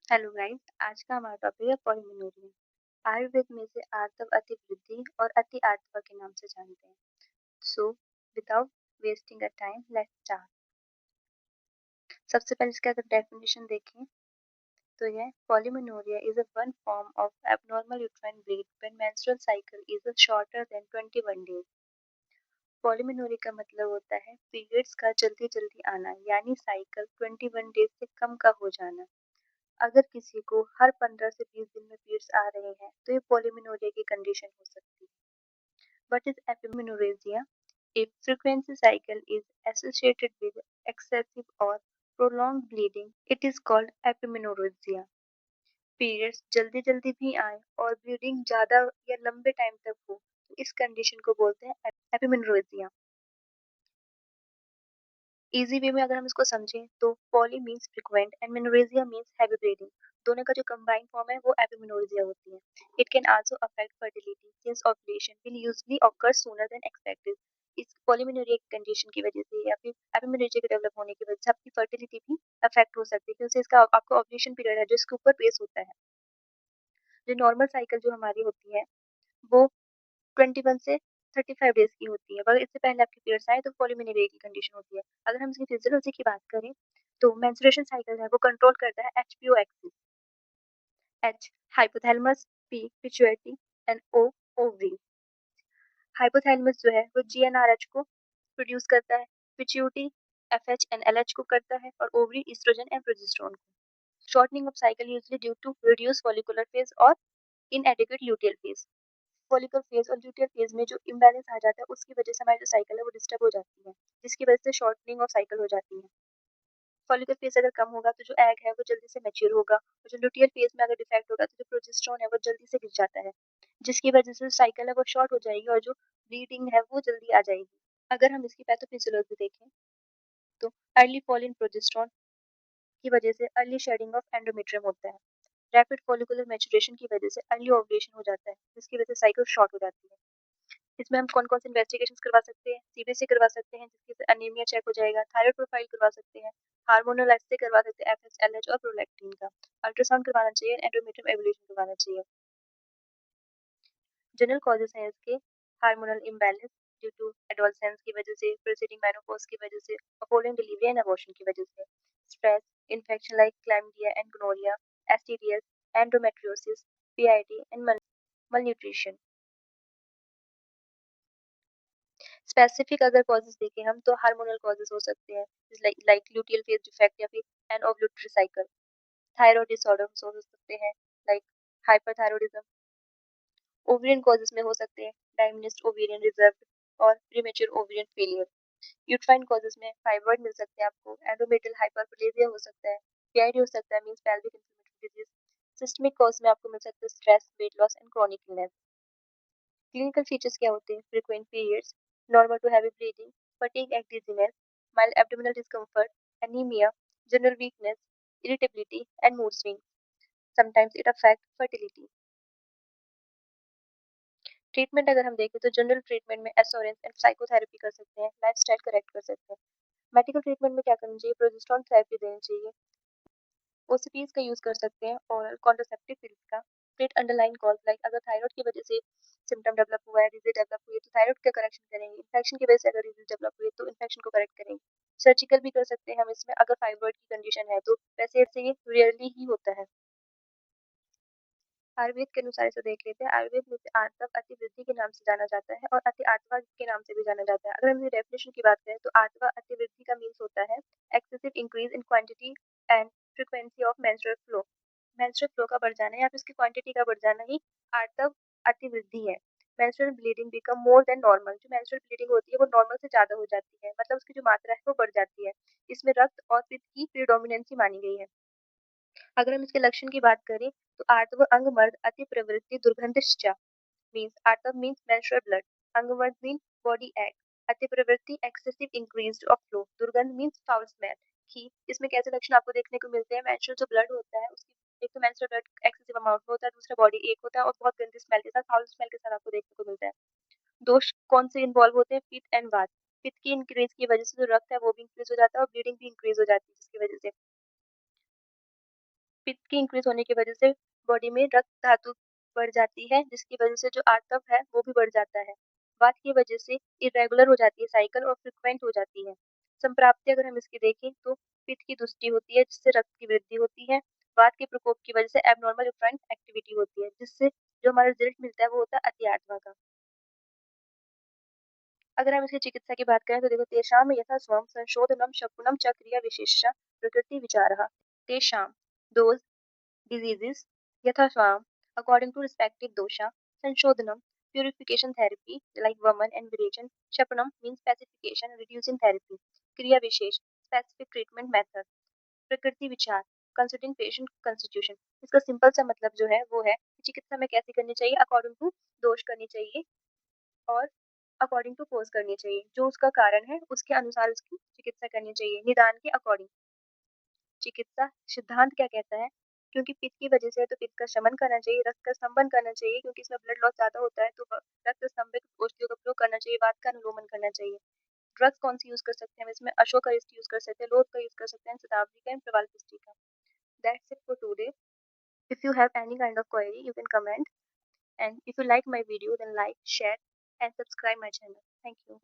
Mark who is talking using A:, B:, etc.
A: Hello guys. आज का हमारा टॉपिक है पॉलीमेनोरिया। आयुर्वेद में से आर्तव अति वृद्धि और अति आर्तव के नाम से जानते हैं। So without wasting a time let's start. सबसे पहले इसका अगर डेफिनेशन देखें तो यह polymenorrhoea is a one form of abnormal uterine bleed when menstrual cycle is shorter than 21 days. Polymenorrhoea का मतलब होता है पीरियड्स का जल्दी जल्दी आना, यानी साइकिल 21 डेज से कम का हो जाना। अगर किसी को हर 15 से 20 दिन में पीरियड्स आ रहे हैं तो ये पॉलीमेनोरिया की कंडीशन हो सकती है। What is epimenorrhea? If frequency cycle is associated with excessive or prolonged bleeding, it is called epimenorrhea. Periods जल्दी जल्दी भी आए और ब्लीडिंग ज्यादा या लंबे टाइम तक हो तो इस कंडीशन को बोलते हैं एपिमेनोरेजिया। इजी वे में अगर हम इसको समझें तो poly means frequent and menorrhagia means heavy bleeding. दोनों का जो कंबाइंड फॉर्म है वो एपिमेनोरेजिया होती है। It can also affect fertility since ovulation will usually occur sooner than expected. इस पॉलीमेनोरिया कंडीशन की वजह से या फिर एपिमेनोरेजिया के डेवलप होने की वजह से आपकी फर्टिलिटी भी अफेक्ट हो सकती है, क्योंकि इसका आपका ओव्यूलेशन पीरियड है जो इसके ऊपर बेस होता है। जो नॉर्मल साइकिल जो हमारी होती है वो 21 से 35 डेज की होती है, मगर इससे पहले आपके पीरियड्स आए तो पॉलीमेनोरिया की कंडीशन होती है। अगर हम इसकी फिजियोलॉजी की बात करें तो मेंस्ट्रुएशन साइकिल है वो कंट्रोल करता है HPO axis. H hypothalamus, P pituitary and O ovary. Hypothalamus जो है वो जीएनआरएच को प्रोड्यूस करता है, पिट्यूटरी एफएच एंड एलएच को करता है और ओवरी ईस्ट्रोजन एंड प्रोजेस्टेरोन को। Shortening of cycle usually due to reduce follicular phase और inadequate luteal phase. Follicle phase और ल्यूटियल फेज में जो इम्बैलेंस आ जाता है उसकी वजह से हमारी जो साइकिल है वो डिस्टर्ब हो जाती है, जिसकी वजह से शॉर्टनिंग ऑफ साइकिल हो जाती है। फॉलिकल फेज अगर कम होगा तो जो एग है वो जल्दी से मैच्योर होगा, और जो ल्यूटियल फेज में अगर डिफेक्ट होगा तो जो प्रोजेस्टेरोन है वो जल्दी से गिर जाता है, जिसकी वजह से साइकिल है वो शॉर्ट हो जाएगी और जो ब्लीडिंग है वो जल्दी आ जाएगी। अगर हम इसकी पैथोफिजियोलॉजी देखें तो अर्ली फॉल इन प्रोजेस्टेरोन की वजह से अर्ली शेडिंग ऑफ एंडोमेट्रियम होता है। रैपिड फॉलिकुलर मैच्योरेशन की वजह से अर्ली ओवुलेशन हो जाता है, जिसकी वजह से साइकिल शॉर्ट हो जाती है। इसमें हम कौन-कौन से इन्वेस्टिगेशंस करवा सकते हैं? सीबीसी करवा सकते हैं, जिससे एनीमिया चेक हो जाएगा, थायराइड प्रोफाइल करवा सकते हैं, हार्मोनल एस्से करवा सकते हैं, एफएस, एलएच और प्रोलैक्टिन का। अल्ट्रासाउंड करवाना चाहिए, एंडोमेट्रियम एवल्यूशन करवाना चाहिए। जनरल कॉजेस हैं इसके hormonal imbalance due to adolescence की वजह से, प्रीसीडिंग मेनोपॉज की वजह से, अपोलिंग डिलीवरी एंड अबॉर्शन की वजह से, stress, infection like chlamydia and gonorrhoea, STDs, endometriosis, PID and malnutrition। Specific अगर कॉजेज देखें हम तो हार्मोनल कॉजेज हो सकते हैं, लाइक ल्यूटियल फेज डिफेक्ट या फिर anovulatory cycle. Thyroid disorders हो सकते हैं, लाइक हाइपरथायरॉयडिज्म। ओवेरियन कॉजेज में हो सकते हैं डायमिनिस्ट ओवेरियन रिजर्व और premature ovarian failure. Uterine causes में फाइब्रॉइड मिल सकते हैं आपको, एंडोमेट्रियल हाइपरप्लेजिया हो सकता है, पीआईडी हो सकता है, means pelvic inflammatory disease. Systemic cause में आपको मिल सकता है stress, weight loss and chronic illness. Clinical features क्या होते हैं? Frequent periods, normal to heavy bleeding, fatigue and dizziness, mild abdominal discomfort, anaemia, general weakness, irritability and mood swings. Sometimes it affects fertility. Treatment अगर हम देखें तो general treatment में assurance and psychotherapy कर सकते हैं, लाइफस्टाइल करेक्ट कर सकते हैं। मेडिकल ट्रीटमेंट में क्या करना चाहिए? प्रोजेस्टेरॉन थेरेपी देनी चाहिए, ओसीपीज का यूज कर सकते हैं, और कॉन्ट्रासेप्टिव पिल्स का। ट्रीट अंडरलाइन कॉज, लाइक अगर थायराइड की वजह से सिम्टम डेवलप हुआ है, डिजीज डेवलप हुई है तो थायराइड का करेक्शन करेंगे। इन्फेक्शन की वजह से अगर डिजीज डेवलप हुई है तो इन्फेक्शन को करेक्ट करेंगे। सर्जिकल भी कर सकते हैं हम इसमें अगर फाइब्रॉइड की कंडीशन है तो, वैसे ऐसे ये रेयरली ही होता है। आयुर्वेद के अनुसार इसे देख लेते हैं। आयुर्वेद में आर्तव अति वृद्धि के नाम से जाना जाता है और अति आर्तवा के नाम से भी जाना जाता है। अगर हम डेफिनेशन की बात करें तो आर्तवा अति वृद्धि का मीन्स होता है excessive increase in quantity and frequency of menstrual flow. Menstrual flow का बढ़ जाना या फिर उसकी क्वांटिटी का बढ़ जाना ही आर्तव अति वृद्धि है। Menstrual bleeding become more than normal. जो मेंस्ट्रुअल ब्लीडिंग होती है वो नॉर्मल से ज्यादा हो जाती है, मतलब उसकी जो मात्रा है वो बढ़ जाती है। इसमें रक्त और पित्त की प्रीडोमिनेंसी मानी गई है। अगर हम इसके लक्षण की बात करें तो आर्तव अंगमर्द अति प्रवृत्ति दुर्गंधश्च, मीन्स आर्तव मीन्स मेंस्ट्रुअल ब्लड, अंगमर्द मीन्स बॉडी एक्ट, अति प्रवृत्ति एक्सेसिव इंक्रीज्ड ऑफ फ्लो, दुर्गंध मीन्स फाउल स्मेल। कि इसमें कैसे लक्षण आपको देखने को मिलते हैं? मेंस्ट्रुअल जो ब्लड होता है उसकी एक तो मेंस्ट्रुअल ब्लड एक्सेसिव अमाउंट में होता है, दूसरा बॉडी एक होता है और बहुत गंदी स्मेल के साथ, फाउल स्मेल के साथ आपको देखने को मिलता है। दोष कौन से इन्वॉल्व होते हैं? पित्त एंड वात। पित्त की इंक्रीज की वजह से जो रक्त है वो भी इंक्रीज हो जाता है और ब्लीडिंग भी इंक्रीज हो जाती है, जिसकी वजह से पित्त की इंक्रीज होने की वजह से बॉडी में रक्त धातु बढ़ जाती है, जिसकी वजह से जो आतप है वो भी बढ़ जाता है। वात की वजह से इरेगुलर हो जाती है साइकिल और फ्रिक्वेंट हो जाती है। संप्राप्ति अगर हम इसकी देखें तो पित्त की दुष्टि होती है, जिससे रक्त की वृद्धि होती है। वात के प्रकोप की वजह से एबनॉर्मल रिफ्रेंट एक्टिविटी होती है, जिससे जो हमारा रिजल्ट मिलता है वो होता है अति आत्मा का। अगर हम इसकी चिकित्सा की बात करें तो देखो, तेषाम यथा स्वम संशोधनम शकुनम च क्रिया विशेषा प्रकृति विचारः तेषाम those diseases यथाश्वाम according to respective dosha sanchodhanam purification therapy like Vaman and Virajam Shapanam means pacification reducing therapy kriya vishesh specific treatment method प्रकृति विचार कंसिडरिंग पेशेंट कंस्टिट्यूशन। इसका सिंपल सा मतलब जो है वो है कि चिकित्सा में कैसे करनी चाहिए, अकॉर्डिंग टू दोष करनी चाहिए और अकॉर्डिंग टू कोर्स करनी चाहिए। जो उसका कारण है उसके अनुसार उसकी चिकित्सा करनी चाहिए, निदान के अकॉर्डिंग। चिकित्सा सिद्धांत क्या कहता है? क्योंकि पित्त की वजह से है तो पित्त का शमन करना चाहिए, रक्त का स्तंभन करना चाहिए क्योंकि इसमें ब्लड लॉस ज़्यादा होता है तो रक्त स्तंभित औषधियों का प्रयोग करना चाहिए, वात का अनुलोमन करना चाहिए। ड्रग्स कौन सी यूज़ कर सकते हैं हम इसमें? अशोकारिस्ट यूज़ कर सकते हैं, लोथ का यूज़ कर सकते हैं, शताब्दी का एंड प्रवाल का। That's it for today. If you have any kind of query you can comment, and if you like my video then like, share and subscribe my channel. Thank you.